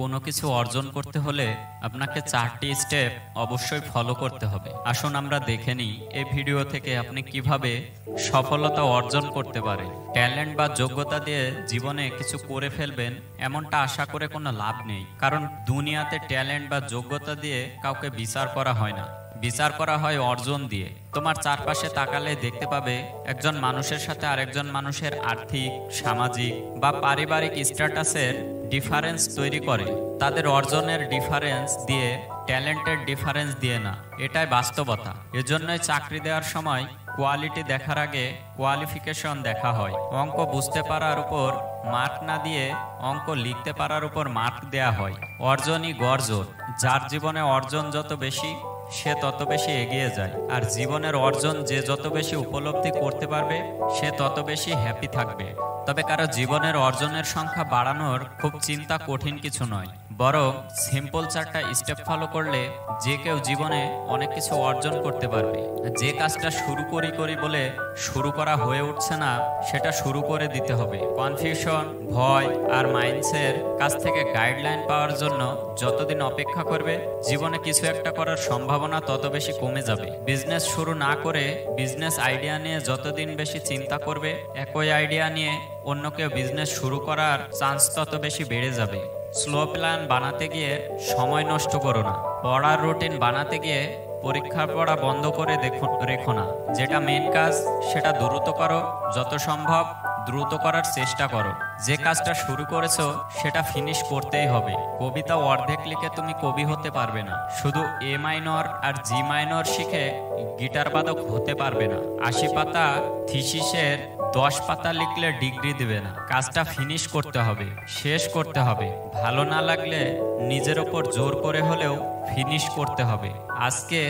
কোনো কিছু অর্জন করতে হলে আপনাকে 4টি স্টেপ অবশ্যই ফলো করতে হবে। আসুন আমরা দেখে নিই এই ভিডিও থেকে আপনি কিভাবে সফলতা অর্জন করতে পারেন। ট্যালেন্ট বা যোগ্যতা দিয়ে জীবনে কিছু করে ফেলবেন এমনটা আশা করে কোনো লাভ নেই, কারণ দুনিয়াতে ট্যালেন্ট বা যোগ্যতা দিয়ে কাউকে বিচার করা হয় না, বিচার করা হয় অর্জন দিয়ে। তোমার চারপাশে তাকালে দেখতে পাবে একজন মানুষের সাথে আরেকজন মানুষের আর্থিক, সামাজিক বা পারিবারিক স্ট্যাটাসের ডিফারেন্স তৈরি করে। তাদের অর্জনের ডিফারেন্স দিয়ে, ট্যালেন্টের ডিফারেন্স দিয়ে না, এটাই বাস্তবতা। এজন্যই চাকরি দেওয়ার সময় কোয়ালিটি দেখার আগে কোয়ালিফিকেশন দেখা হয়। অঙ্ক বুঝতে পারার উপর মার্ক না দিয়ে অঙ্ক লিখতে পারার উপর মার্ক দেয়া হয়। অর্জনই গর্জন। যার জীবনে অর্জন যত বেশি সে তত বেশি এগিয়ে যায়, আর জীবনের অর্জন যে যত বেশি উপলব্ধি করতে পারবে সে তত বেশি হ্যাপি থাকবে। তবে কারো জীবনের অর্জনের সংখ্যা বাড়ানোর খুব চিন্তা কঠিন কিছু নয়, বরং সিম্পল 4টা স্টেপ ফলো করলে যে কেউ জীবনে অনেক কিছু অর্জন করতে পারবে। যে কাজটা শুরু করি বলে শুরু করা হয়ে উঠছে না, সেটা শুরু করে দিতে হবে। কনফিউশন, ভয় আর মাইন্ডসের কাছ থেকে গাইডলাইন পাওয়ার জন্য যতদিন অপেক্ষা করবে, জীবনে কিছু একটা করার সম্ভাবনা তত বেশি কমে যাবে। বিজনেস শুরু না করে বিজনেস আইডিয়া নিয়ে যতদিন বেশি চিন্তা করবে, একই আইডিয়া নিয়ে অন্য কেউ বিজনেস শুরু করার চান্স তত বেশি বেড়ে যাবে। স্লো প্ল্যান বানাতে গিয়ে সময় নষ্ট করো না। পড়ার রুটিন বানাতে গিয়ে পরীক্ষার পড়া বন্ধ করে রেখো না। যেটা মেন কাজ সেটা দ্রুত করো, যত সম্ভব দ্রুত করার চেষ্টা করো। যে কাজটা শুরু করেছো সেটা ফিনিশ করতেই হবে। কবিতা অর্ধেক লিখে তুমি কবি হতে পারবে না। শুধু এ মাইনর আর জি মাইনর শিখে গিটার বাদক হতে পারবে না। 80 পাতা থিসিসের 10 পাতা লিখলে ডিগ্রি দেবে না। কাজটা ফিনিশ করতে হবে, শেষ করতে হবে। ভালো না লাগলে নিজের ওপর জোর করে হলেও ফিনিশ করতে হবে। আজকে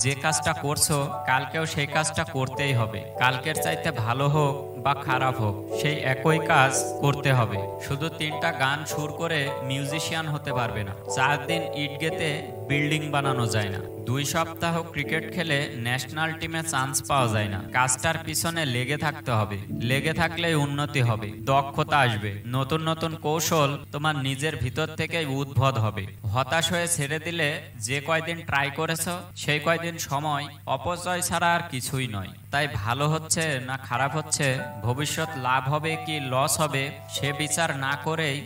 যে কাজটা করছো কালকেও সেই কাজটা করতেই হবে। কালকের চাইতে ভালো হোক বা খারাপ হোক, সেই একই কাজ করতে হবে। শুধু 3টা গান সুর করে মিউজিশিয়ান হতে পারবে না। 4 দিন ইট গেতে বিল্ডিং বানানো যায় না। 2 সপ্তাহ ক্রিকেট খেলে ন্যাশনাল টিমে চান্স পাওয়া যায় না। কাজটার পিছনে লেগে থাকতে হবে। লেগে থাকলেই উন্নতি হবে, দক্ষতা আসবে, নতুন নতুন কৌশল তোমার নিজের ভিতর থেকেই উদ্ভব হবে। হতাশ হয়ে ছেড়ে দিলে যে কয়দিন ট্রাই করেছো সেই কয়দিন সময় অপচয় ছাড়া আর কিছুই নয়। তাই ভালো হচ্ছে না খারাপ হচ্ছে, ভবিষ্যৎ লাভ হবে কি লস হবে সে বিচার না করেই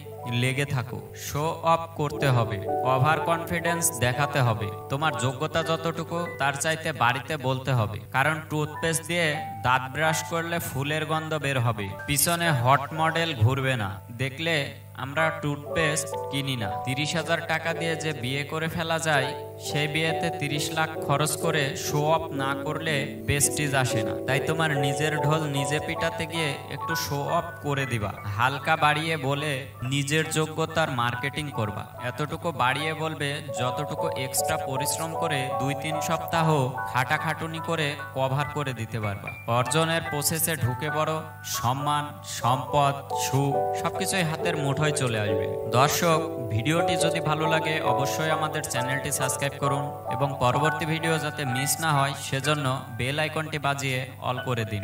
লেগে থাকো। শো অফ করতে হবে, ওভার কনফিডেন্স দেখাতে হবে। তোমার যোগ্যতা যতটুকু তার চাইতে বাড়িতে বলতে হবে। কারণ টুথপেস্ট দিয়ে দাঁত ব্রাশ করলে ফুলের গন্ধ বের হবে, পিছনে হট মডেল ঘুরবে না। দেখলে আমরা টুথপেস্ট কিনি না। 30,000 টাকা দিয়ে যে বিয়ে করে ফেলা যায়, সেই বিয়েতে 30 লাখ খরচ করে শো অফ না করলে প্রেস্টিজ আসে না। তাই তোমার নিজের ঢোল নিজে পিটাতে গিয়ে একটু শো অফ করে দিবা। হালকা বাড়িয়ে বলে নিজের যোগ্যতার মার্কেটিং করবা। এতটুকু বাড়িয়ে বলবে যতটুকু এক্সট্রা পরিশ্রম করে 2-3 সপ্তাহ খাটাখাটুনি করে কভার করে দিতে পারবা। অর্জনের প্রসেসে ঢুকে পড়ো। সম্মান, সম্পদ, সুখ সবকিছুই হাতের মুঠোয় চলে আসবে। দর্শক, ভিডিওটি যদি ভালো লাগে অবশ্যই আমাদের চ্যানেলটি সাবস্ক্রাইব করুন এবং পরবর্তী ভিডিও যাতে মিস না হয় সেজন্য বেল আইকনটি বাজিয়ে অল করে দিন।